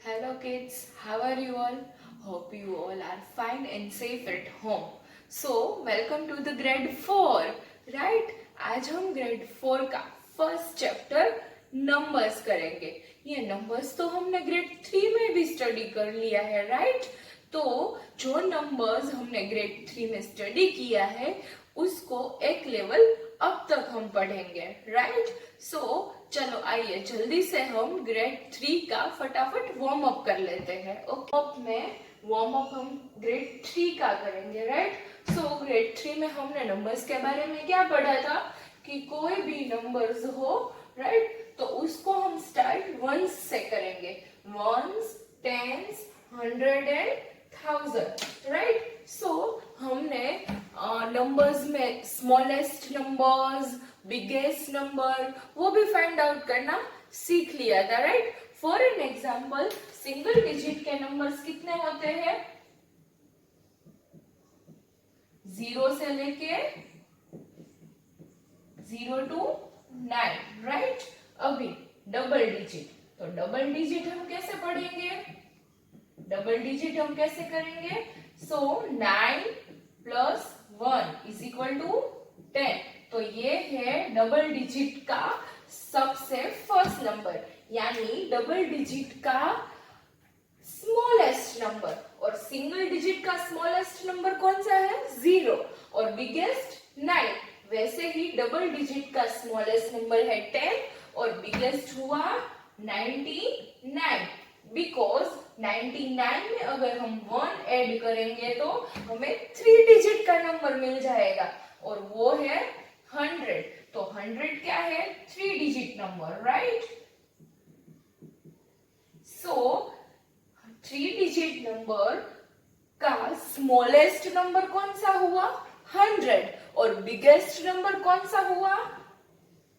Hello kids, how are you all? Hope you all are fine and safe at home. So, welcome to the grade 4, right? आज हम grade 4 का first chapter numbers करेंगे। ये numbers तो हमने grade 3 में भी स्टडी कर लिया है, राइट? तो जो नंबर्स हमने ग्रेड 3 में स्टडी किया है उसको एक लेवल अब तक हम पढ़ेंगे, राइट? सो चलो आइए जल्दी से हम ग्रेड 3 का फटाफट वार्म अप कर लेते हैं। ओके, में वार्म अप हम ग्रेड 3 का करेंगे, राइट? सो ग्रेड 3 में हमने नंबर्स के बारे में क्या पढ़ा था कि कोई भी नंबर्स हो, राइट, तो उसको हम स्टार्ट वंस से करेंगे। Ones, tens, 100 and 1000, right? So हमने नंबर्स में स्मॉलेस्ट नंबर्स, बिगेस्ट नंबर वो भी फाइंड आउट करना सीख लिया था, right? For an example, single digit के नंबर्स कितने होते हैं? 0 से लेके 0 to 9, राइट? अभी डबल डिजिट, तो डबल डिजिट हम कैसे पढ़ेंगे? डबल डिजिट हम कैसे करेंगे? सो 9 प्लस 1 इज इक्वल टू 10। तो ये है डबल डिजिट का सबसे फर्स्ट नंबर, यानी डबल डिजिट का स्मॉलेस्ट नंबर। और सिंगल डिजिट का स्मॉलेस्ट नंबर कौन सा है? 0 और बिगेस्ट 9। वैसे ही डबल डिजिट का स्मॉलेस्ट नंबर है 10 और बिगेस्ट हुआ 99, बिकॉज 99 में अगर हम 1 ऐड करेंगे तो हमें 3 डिजिट का नंबर मिल जाएगा और वो है 100। तो 100 क्या है? 3 डिजिट नंबर, राइट? सो 3 डिजिट नंबर का स्मॉलेस्ट नंबर कौन सा हुआ? 100 और बिगेस्ट नंबर कौन सा हुआ?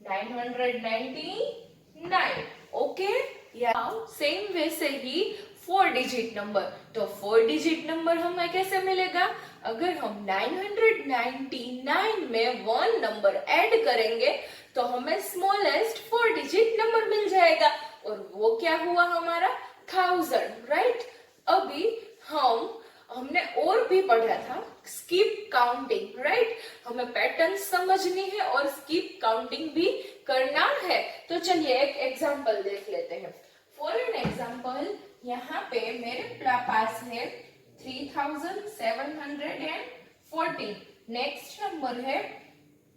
999। ओके, या सेम वैसे ही 4 डिजिट नंबर। तो 4 डिजिट नंबर हमें कैसे मिलेगा? अगर हम 999 में 1 नंबर ऐड करेंगे तो हमें स्मॉलेस्ट 4 डिजिट नंबर मिल जाएगा और वो क्या हुआ हमारा? 1000, राइट? अभी हमने और भी पढ़ा था स्किप काउंटिंग, राइट? हमें पैटर्न समझनी है और स्किप काउंटिंग भी करना है। तो चलिए एक एग्जांपल देख लेते हैं। फॉर एन एग्जांपल, यहाँ पे मेरे पास है 3714। नेक्स्ट नंबर है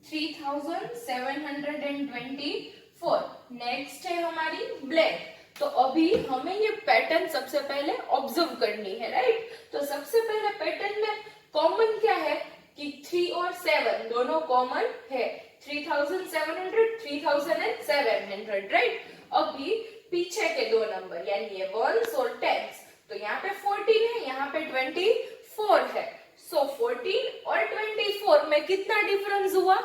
3724। नेक्स्ट है हमारी ब्लैक। तो अभी हमें ये पैटर्न सबसे पहले ऑब्जर्व करनी है, राइट? तो सबसे पहले पैटर्न में कॉमन क्या है कि 3 और 7 दोनों कॉमन है। 3700, 3700, राइट? अभी पीछे के दो नंबर यानी ये 1s और 10s, तो यहाँ पे 14 है, यहाँ पे 24 है। सो 14 और 24 में कितना डिफरेंस हुआ?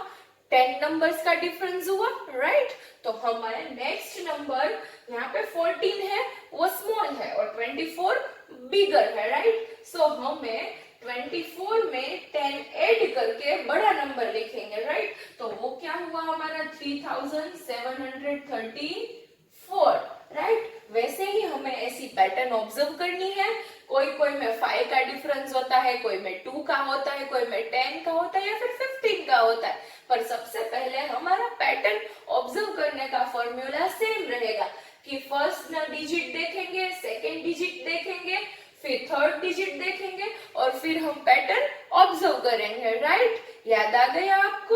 10 नंबर्स का डिफरेंस हुआ, राइट? तो हमारे नेक्स्ट नंबर यहाँ पे 14 है, वो स्मॉल है और 24 बिगर है, राइट? सो हमें 24 में 10 ऐड करके बड़ा नंबर लिखेंगे, राइट? तो वो क्या हुआ हमारा? 3734, राइट? वैसे ही हमें ऐसी पैटर्न ऑब्जर्व करनी है। कोई में 5 का डिफरेंस होता है, कोई में 2 का होता है, कोई में 10 का होता है या फिर 15 का होता है। पर सबसे पहले हमारा पैटर्न ऑब्जर्व करने का फॉर्मूला सेम रहेगा कि फर्स्ट डिजिट देखेंगे, सेकेंड डिजिट देखेंगे, फिर थर्ड डिजिट देखेंगे और फिर हम पैटर्न ऑब्जर्व करेंगे, राइट? याद आ गया आपको?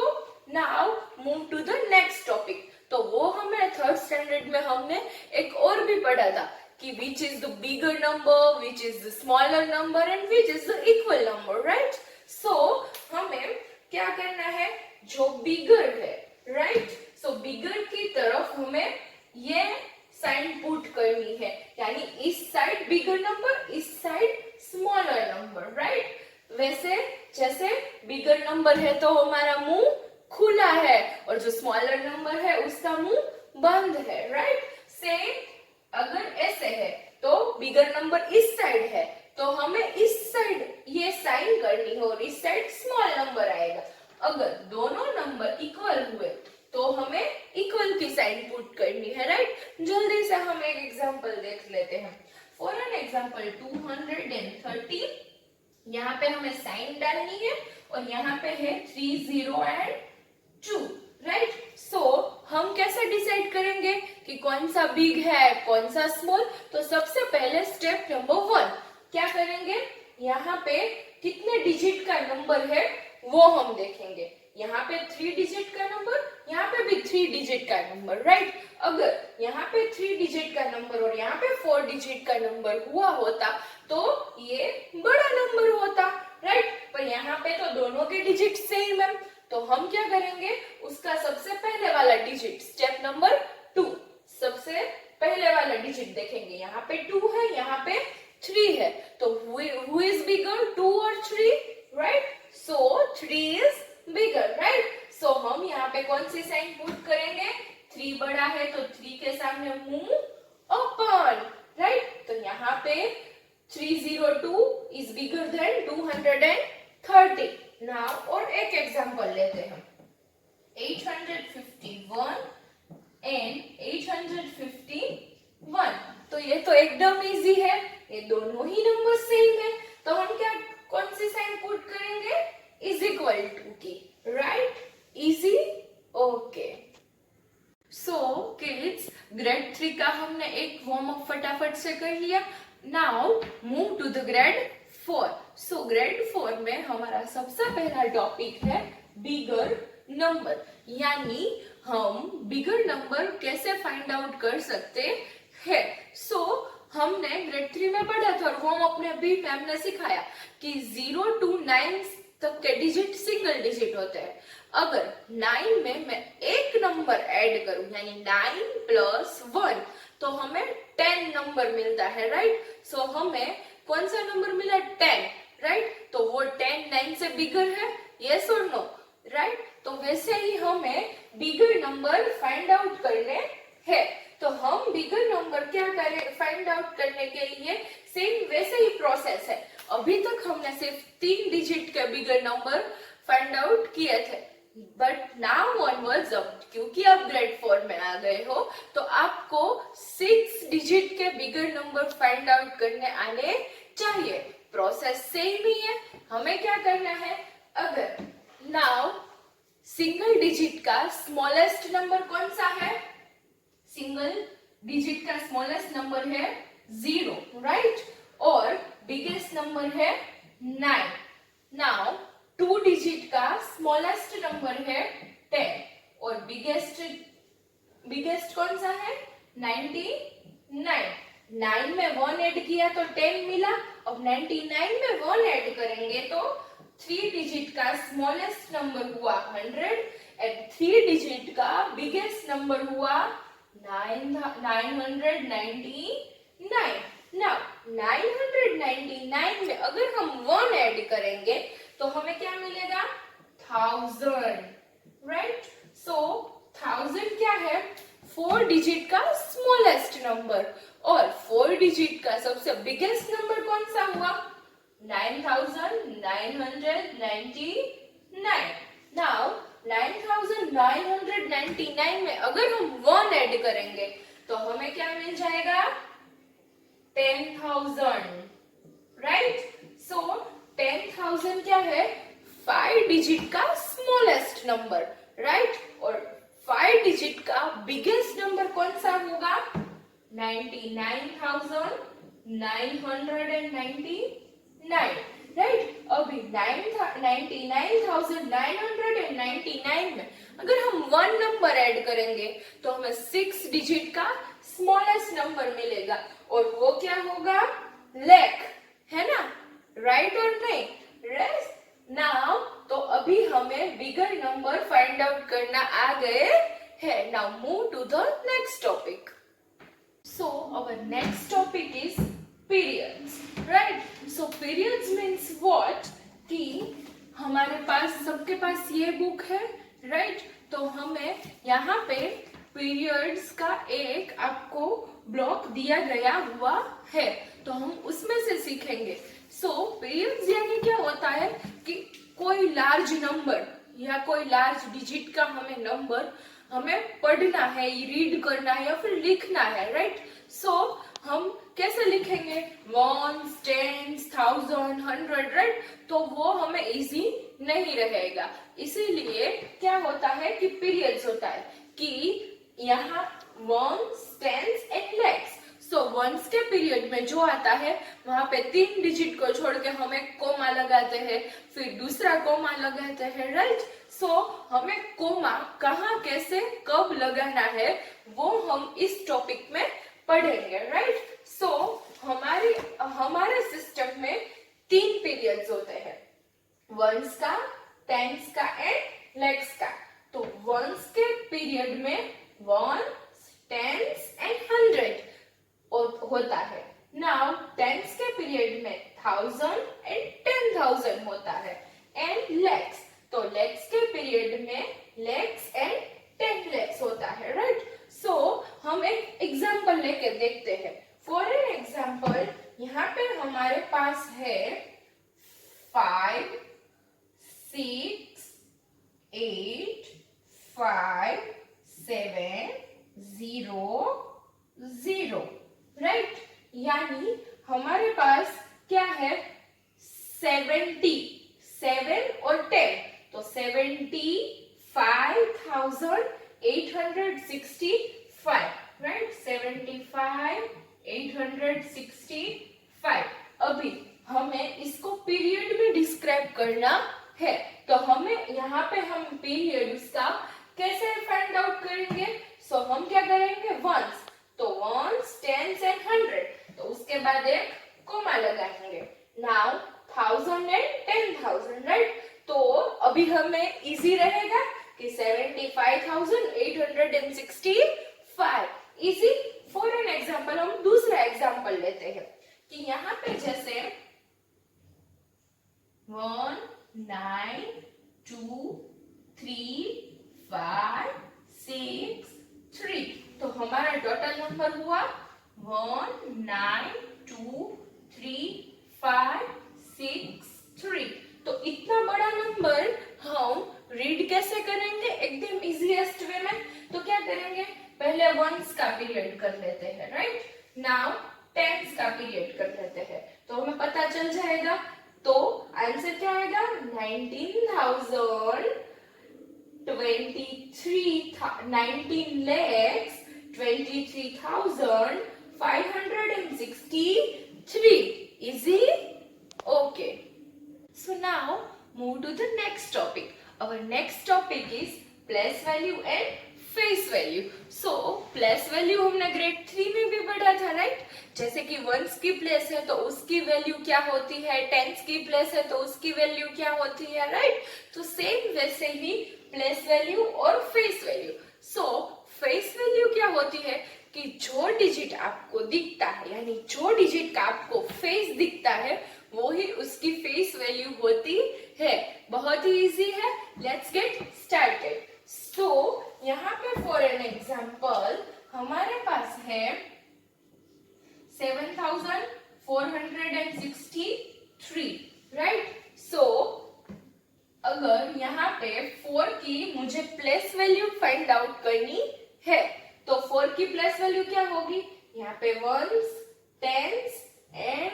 Now move to the next topic. तो वो हमें थर्ड स्टैंडर्ड में हमने एक और भी पढ़ा था कि which is the bigger number, which is the smaller number and which is the equal number, right? So हमें क्या करना है? जो बिगर है, राइट? सो बिगर की तरफ हमें ये साइन पुट करनी है, यानी इस साइड बिगर नंबर, इस साइड स्मॉलर नंबर, राइट? वैसे जैसे बिगर नंबर है तो हमारा मुंह खुला है और जो स्मॉलर नंबर है उसका मुंह बंद है, राइट? सेम अगर ऐसे है तो बिगर नंबर इस साइड है तो हमें इस साइड ये साइन करनी है और इस साइड स्मॉल नंबर आएगा। अगर दोनों नंबर इक्वल हुए तो हमें इक्वल की साइन पुट करनी है, राइट? जल्दी से हम एक एग्जांपल देख लेते हैं। फॉर एन एग्जाम्पल 230, यहाँ पे हमें साइन डालनी है और यहाँ पे है 3 0 एंड 2, राइट। सो हम कैसे डिसाइड करेंगे कि कौन सा बिग है कौन सा स्मॉल? तो सबसे पहले स्टेप नंबर 1 क्या करेंगे, यहाँ पे कितने डिजिट का नंबर है वो हम देखेंगे। यहाँ पे 3 डिजिट का नंबर, यहाँ पे भी 3 डिजिट का नंबर, राइट। अगर यहाँ पे 3 डिजिट का नंबर और यहाँ पे 4 डिजिट का नंबर हुआ होता तो ये बड़ा नंबर होता, राइट। पर यहाँ पे तो दोनों के डिजिट सेम है, तो हम क्या करेंगे, उसका सबसे पहले वाला डिजिट, स्टेप नंबर 2, सबसे पहले वाला डिजिट देखेंगे। यहाँ पे 2 है, यहाँ पे 3 है, तो who is bigger, 2 और 3, right? So 3 is bigger, right? So हम यहाँ पे कौन सी साइन पुट करेंगे, 3 बड़ा है तो 3 के सामने मुंह ओपन, राइट। तो यहाँ पे 302 is bigger than 230। नाउ और एक एग्जांपल लेते हैं, 851 एंड 851। तो ये तो एकदम इजी है, ये दोनों ही नंबर सेम है, तो हम क्या कौन सी साइन पुट करेंगे, इज इक्वल टू की, right. Easy, okay. So kids, grade 3 का हमने एक वार्म अप फटाफट से कर लिया। Now move to the grade 4। So grade 4 में हमारा सबसे पहला टॉपिक है बिगर नंबर, यानी हम बिगर नंबर कैसे फाइंड आउट कर सकते हैं। सो हमने ग्रेड 3 में पढ़ा था और वो हम अपने बी में हमने सिखाया कि 0 to 9 तक के डिजिट सिंगल डिजिट होते हैं। अगर 9 में मैं एक नंबर ऐड करूं, यानी 9 प्लस 1, तो हमें 10 नंबर मिलता है, राइट। सो हमें कौन सा नंबर मिला, 10, राइट। तो वो 10 9 से बिगर है, यस और नो, राइट। तो वैसे ही हमें बिगर नंबर फाइंड आउट करने हैं। तो हम बिगर नंबर क्या करें फाइंड आउट करने के लिए, सेम वैसे ही प्रोसेस है। अभी तक हमने सिर्फ 3 डिजिट के बिगर नंबर फाइंड आउट किए थे, बट नाउ ऑनवर्ड्स, क्योंकि आप ग्रेड 4 में आ गए हो, तो आपको 6 डिजिट के बिगर नंबर फाइंड आउट करने आने चाहिए। प्रोसेस सेम ही है। हमें क्या करना है, अगर नाउ सिंगल डिजिट का स्मॉलेस्ट नंबर कौन सा है, सिंगल डिजिट का स्मॉलेस्ट नंबर है 0, राइट, और बिगेस्ट नंबर है 9। नाउ 2 डिजिट का स्मॉलेस्ट नंबर है 10 और बिगेस्ट कौन सा है 99। 9 में 1 ऐड किया तो 10 मिला, अब 99 में 1 ऐड करेंगे तो 3 डिजिट का स्मॉलेस्ट नंबर हुआ 100 एंड 3 डिजिट का बिगेस्ट नंबर हुआ 999। नाउ 999 में अगर हम 1 ऐड करेंगे तो हमें क्या मिलेगा, 1000, राइट। सो 1000 क्या है, 4 डिजिट का स्मॉलेस्ट नंबर, और 4 डिजिट का सबसे बिगेस्ट नंबर कौन सा हुआ, 9999। नाउ 9999 में अगर हम 1 ऐड करेंगे तो हमें क्या मिल जाएगा, 10,000, राइट। सो 10,000 क्या है, 5 डिजिट का स्मॉलेस्ट नंबर, राइट, और 5 डिजिट का बिगेस्ट नंबर कौन सा होगा, 99,999, राइट। अभी 99,999 में अगर हम 1 नंबर ऐड करेंगे तो हमें 6 डिजिट का स्मॉलेस्ट नंबर मिलेगा, और वो क्या होगा, लाख, है ना, राइट और नहीं, राइट। नाउ तो अभी हमें बिगर नंबर फाइंड आउट करना आ गए हैं। Now move to the next topic. So our next topic is periods, right. So periods means what, कि हमारे पास सबके पास ये बुक है, राइट। तो हमें यहाँ पे पीरियड्स का एक आपको ब्लॉक दिया गया हुआ है, तो हम उसमें से सीखेंगे। सो पीरियड्स यानी क्या होता है कि कोई लार्ज नंबर या कोई लार्ज डिजिट का हमें नंबर हमें पढ़ना है, रीड करना है या फिर लिखना है, राइट। सो हम कैसे लिखेंगे, ones, tens, thousand, hundred, right? तो वो हमें इजी नहीं रहेगा। इसीलिए क्या होता है कि पीरियड्स होता है कि यहाँ ones, tens and lakhs. So ones के पीरियड में जो आता है वहां पे 3 डिजिट को छोड़ के हम एक कोमा लगाते हैं, फिर दूसरा कोमा लगाते हैं, राइट? सो हमें कोमा कहाँ, कैसे, कब लगाना है वो हम इस टॉपिक में पढ़ेंगे, राइट? सो हमारे सिस्टम में 3 पीरियड्स होते हैं, वंस का, टेंस का एंड लैक्स का। तो वंस के पीरियड में वंस, टेंस एंड हंड्रेड होता है। नाउ टेंस के पीरियड में 1000 एंड 10,000 होता है। एंड लैक्स, तो लैक्स के पीरियड में लैक्स एंड 10 लैक्स होता है, राइट? सो हम एक एग्जांपल लेके देखते हैं। फॉर एन एग्जांपल यहाँ पे हमारे पास है 5, 6, 8, 5, 7, 0, 0, राइट? यानी हमारे पास क्या है, 70, 7 और 10, तो 75,865, राइट? 75,865। अभी हमें इसको पीरियड में डिस्क्राइब करना है, तो हमें यहाँ पे हम पीरियड उसका कैसे फाइंड आउट करेंगे? सो हम क्या करेंगे, वंस, तो वंस, टेंस एंड हंड्रेड, तो उसके बाद एक कोमा लगाएंगे। Now 1000 and 10,000, right? तो अभी हमें इजी रहेगा कि 75,865 इजी। फॉर एन एग्जांपल हम दूसरा एग्जांपल लेते हैं कि यहाँ पे जैसे 1, 9, 2, 3, 5, 6, 3, तो हमारा टोटल नंबर हुआ 1, 9, 2, 3, 5, 6, 3। तो इतना बड़ा नंबर हम रीड कैसे करेंगे एकदम इजीएस्ट वे में? तो क्या करेंगे, पहले वंस का पीरियड कर लेते हैं, राइट? नाउ टेंस का पीरियड कर लेते हैं, तो हमें पता चल जाएगा। तो आंसर क्या आएगा, 19,23,563 easy. Okay, so now move to the next topic. Our next topic is place value and face value. So place value हमने ग्रेड 3 में भी पढ़ा था, राइट? जैसे कि वंस की प्लेस है तो उसकी वैल्यू क्या होती है, टेंस की प्लेस है तो उसकी वैल्यू क्या होती है, राइट? तो सेम वैसे ही प्लेस वैल्यू और फेस वैल्यू। सो फेस वैल्यू क्या होती है कि जो डिजिट आपको दिखता है, यानी जो डिजिट का आपको फेस दिखता है वो ही उसकी फेस वैल्यू होती है। बहुत ही इजी है, लेट्स गेट स्टार्टेड। सो यहाँ पे फॉर एन एग्जाम्पल हमारे पास है 7,463, राइट? सो अगर यहाँ पे 4 की मुझे प्लेस वैल्यू फाइंड आउट करनी है, तो 4 की प्लेस वैल्यू क्या होगी, यहाँ पे वंस, टेंस एंड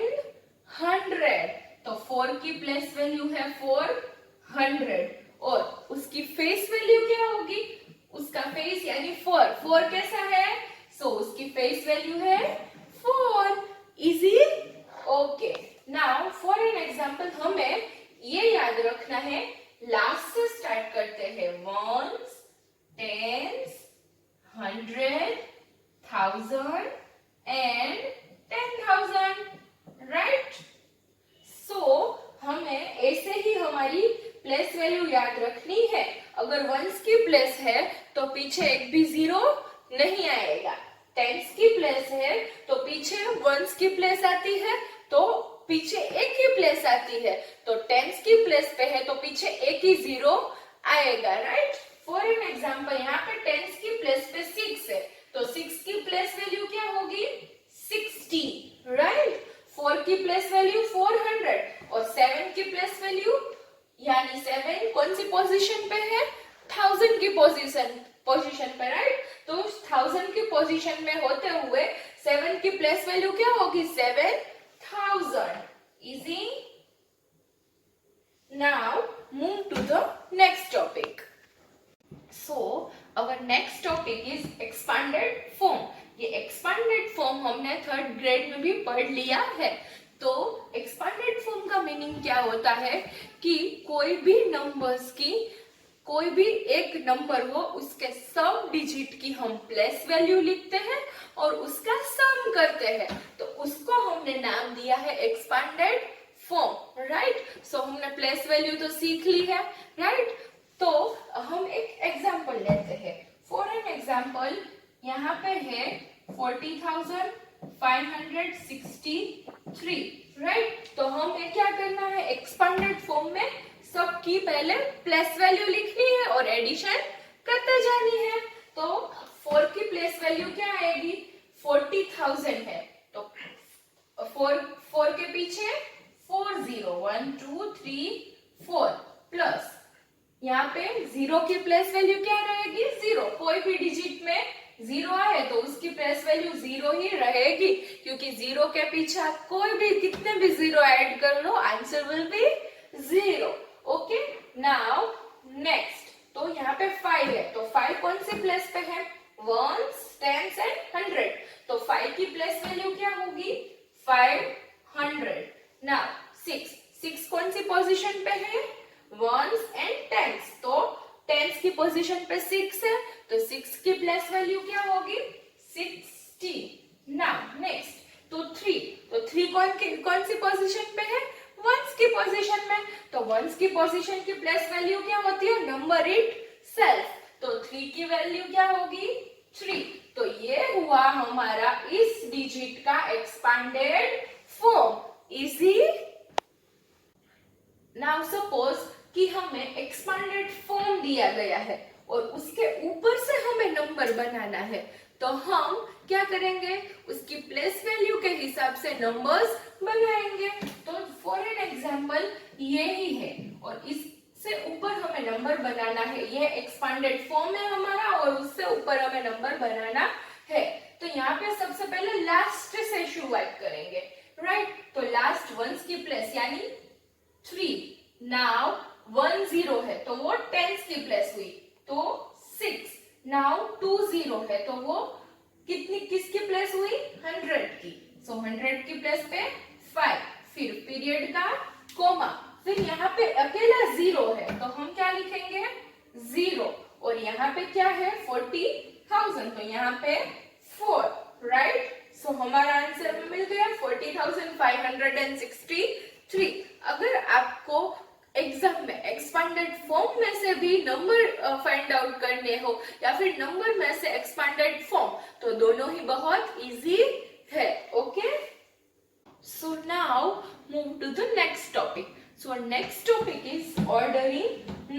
100, तो 4 की प्लेस वैल्यू है 400 और उसकी फेस वैल्यू क्या होगी, उसका फेस यानी 4 कैसा है, सो उसकी फेस वैल्यू है 4। Easy? Okay, now for an example हमें ये याद रखना है, लास्ट से स्टार्ट करते हैं, once, tens, 100, 1000 and 10,000, right? So हमें ऐसे ही हमारी प्लेस वैल्यू याद रखनी है। अगर वंस की प्लेस है तो पीछे एक भी जीरो नहीं आएगा, टेंस की प्लेस है तो पीछे वंस की प्लेस आती है तो पीछे एक ही प्लेस आती है, तो टेंस की प्लेस पे है तो पीछे एक ही जीरो आएगा, राइट? फॉर एन एग्जांपल यहाँ पे टेंस की प्लेस पे 6 है तो 6 की प्लेस वैल्यू क्या होगी, 60, राइट? 4 की प्लेस वैल्यू 400 और 7 की प्लेस वैल्यू यानी 7 कौन सी पोजीशन पे है, 1000 की पोजीशन पे, राइट? तो 1000 की पोजीशन में होते हुए 7 की प्लेस वैल्यू क्या होगी? 7000. Easy. Now move to the next topic. So our next topic is expanded form. ये expanded form हमने थर्ड ग्रेड में भी पढ़ लिया है. तो expanded form का मीनिंग क्या होता है कि कोई भी नंबर्स की कोई भी एक नंबर हो उसके सब डिजिट की हम प्लेस वैल्यू लिखते हैं और उसका सम करते हैं, तो उसको हमने नाम दिया है एक्सपांडेड फॉर्म. राइट. सो हमने प्लेस वैल्यू तो सीख ली है. राइट. तो हम एक एग्जाम्पल लेते हैं. फॉर एन एग्जाम्पल यहाँ पे है 40,563. राइट. तो हमें क्या करना है? एक्सपांडेड फॉर्म में सबकी पहले प्लेस वैल्यू लिखनी है और एडिशन करते जानी है. तो 4 की प्लेस वैल्यू क्या आएगी? 40,000 है, तो 4 के पीछे 40, 1 2 3 4 प्लस यहाँ पे 0 की प्लेस वैल्यू क्या रहेगी? 0. कोई भी डिजिट में 0 आए तो उसकी प्लेस वैल्यू 0 ही रहेगी, क्योंकि 0 के पीछे कोई भी कितने भी 0 ऐड कर लो, answer will be 0. Okay. Now next. तो यहाँ पे 5 है, तो 5 कौन से प्लेस पे है? 1s, 10s and 100. तो 5 की प्लेस वैल्यू क्या होगी? 500. नाउ 6 कौन सी पोजीशन पे है? 1s and 10s. तो 10s की पोजीशन पे 6 है, तो 6 की प्लेस वैल्यू क्या होगी? 60. Now next. तो 3 कौन सी पोजीशन पे है? 1s की पोजीशन में. तो 1s की पोजीशन की प्लेस वैल्यू क्या होती है? Number it self. तो 3 की वैल्यू क्या होगी? 3. तो ये हुआ हमारा इस डिजिट का expanded form. Easy. Now suppose कि हमें एक्सपांडेड फॉर्म दिया गया है और उसके ऊपर से हमें नंबर बनाना है, तो हम क्या करेंगे? उसकी प्लेस वैल्यू के हिसाब से नंबर्स बनाएंगे. तो फॉर एन एग्जांपल ये ही है और इससे ऊपर हमें नंबर बनाना है. ये एक्सपांडेड फॉर्म है हमारा और उससे ऊपर हमें नंबर बनाना है. तो यहाँ पे सबसे पहले लास्ट से शुरुआत करेंगे. राइट. तो लास्ट 1s की प्लेस यानी 3. नाउ 1 0 है तो वो 10s की प्लेस हुई, तो 6. नाउ 2 0 है तो वो किसकी प्लेस हुई? 100 की. सो 100 की प्लेस पे 5. फिर पीरियड का कोमा. फिर यहाँ पे अकेला 0 है तो हम क्या लिखेंगे? 0. और यहाँ पे क्या है? 40,000. तो यहाँ पे 4. राइट. सो हमारा आंसर मिल गया 40,563. अगर आपको एग्जाम में एक्सपांडेड फॉर्म में से भी नंबर फाइंड आउट करने हो या फिर नंबर में से एक्सपांडेड फॉर्म, तो दोनों ही बहुत इजी है. Okay. So now move to the next topic. So next topic is ordering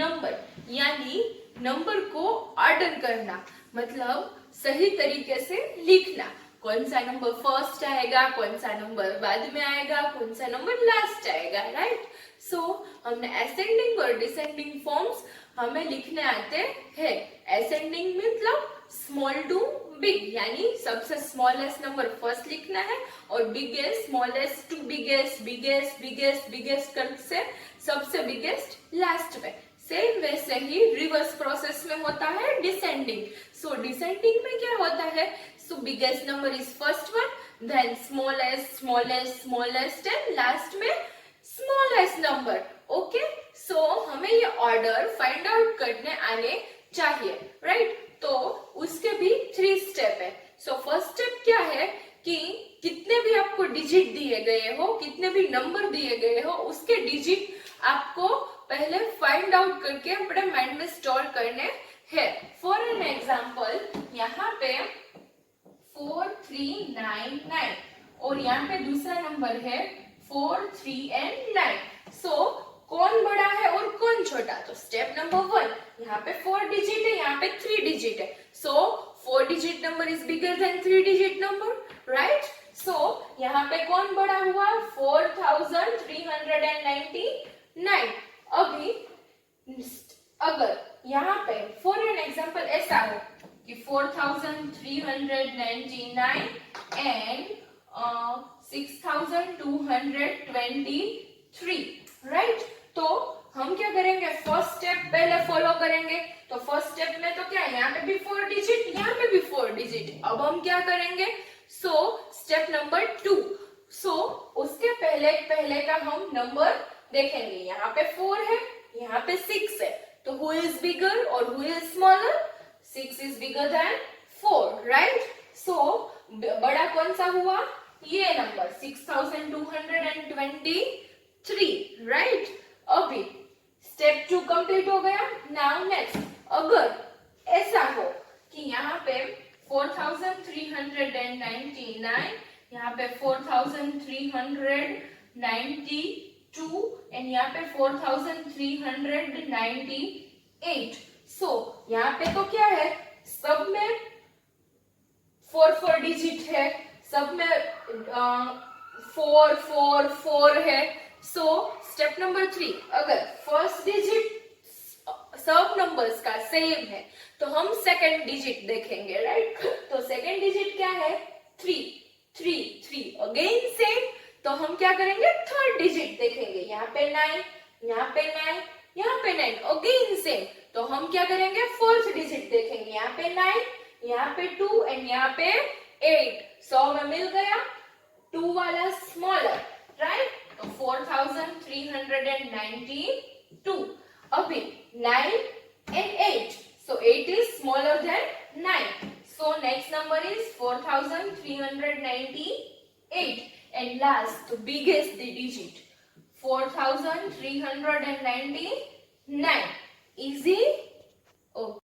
number, यानी नंबर को ऑर्डर करना, मतलब सही तरीके से लिखना. कौन सा नंबर फर्स्ट आएगा, कौन सा नंबर बाद में आएगा, कौन सा नंबर लास्ट आएगा. राइट. सो हमने असेंडिंग और डिसेंडिंग फॉर्म्स हमें लिखने आते हैं. असेंडिंग मतलब स्मॉल टू बिग, यानी सबसे स्मॉलेस्ट नंबर फर्स्ट लिखना है और biggest smallest to biggest biggest biggest biggest करके सबसे बिगेस्ट लास्ट में. सेम वैसे ही रिवर्स प्रोसेस में होता है डिसेंडिंग. सो डिसेंडिंग में क्या होता है? So biggest number is first one, then smallest smallest smallest and last में स्मॉलेस्ट नंबर. ओके. सो हमें ये ऑर्डर फाइंड आउट करने आने चाहिए. राइट. तो उसके भी 3 स्टेप है. सो फर्स्ट स्टेप क्या है कि कितने भी आपको डिजिट दिए गए हो, कितने भी नंबर दिए गए हो, उसके डिजिट आपको पहले फाइंड आउट करके अपने माइंड में स्टोर करने हैं. फॉर एन एग्जाम्पल यहाँ पे 4399 और यहाँ पे दूसरा नंबर है 43 एंड 9. सो कौन बड़ा है और कौन छोटा? तो स्टेप नंबर 1, यहाँ पे 4 डिजिट है, यहाँ पे 3 डिजिट है. So 4 digit number is bigger than 3 digit number. Right. So यहाँ पे कौन बड़ा हुआ? 4399. अभी अगर यहाँ पे फॉर एन एग्जाम्पल ऐसा हो कि 4399 and 6223, राइट। तो हम क्या करेंगे, फर्स्ट स्टेप पहले फॉलो करेंगे। तो फर्स्ट स्टेप में तो क्या है, यहाँ पे भी 4 डिजिट, यहाँ पे भी 4 डिजिट। अब हम क्या करेंगे, सो स्टेप नंबर 2, सो उसके पहले पहले का हम नंबर देखेंगे। यहाँ पे 4 है, यहाँ पे 6 है, तो हु इज बिगर और who is smaller, 6 is bigger than 4, right. So बड़ा कौन सा हुआ, ये नंबर 6223, राइट। अभी स्टेप 2 कंप्लीट हो गया। नाउ नेक्स्ट, अगर ऐसा हो कि यहाँ पे 4399, यहाँ पे 4392 एंड यहाँ पे 4398। सो यहाँ पे तो क्या है, सब में 4 डिजिट है, सब में 4 है। सो स्टेप नंबर 3, अगर फर्स्ट डिजिट सब नंबर्स का सेम है तो हम सेकंड डिजिट देखेंगे, राइट। तो सेकंड डिजिट क्या है, 3 अगेन सेम, तो हम क्या करेंगे, थर्ड डिजिट देखेंगे। यहाँ पे 9, यहाँ पे 9, यहाँ पे 9 अगेन सेम, तो हम क्या करेंगे, फोर्थ डिजिट देखेंगे। यहाँ पे 9, यहाँ पे 2 एंड यहाँ पे 8। 100 में मिल गया, 2 वाला स्मॉलर, राइट। तो 4392। अभी 9 and 8, so 8 is smaller than 9, so next number is 4398 and last the biggest digit 4399. Easy. Okay.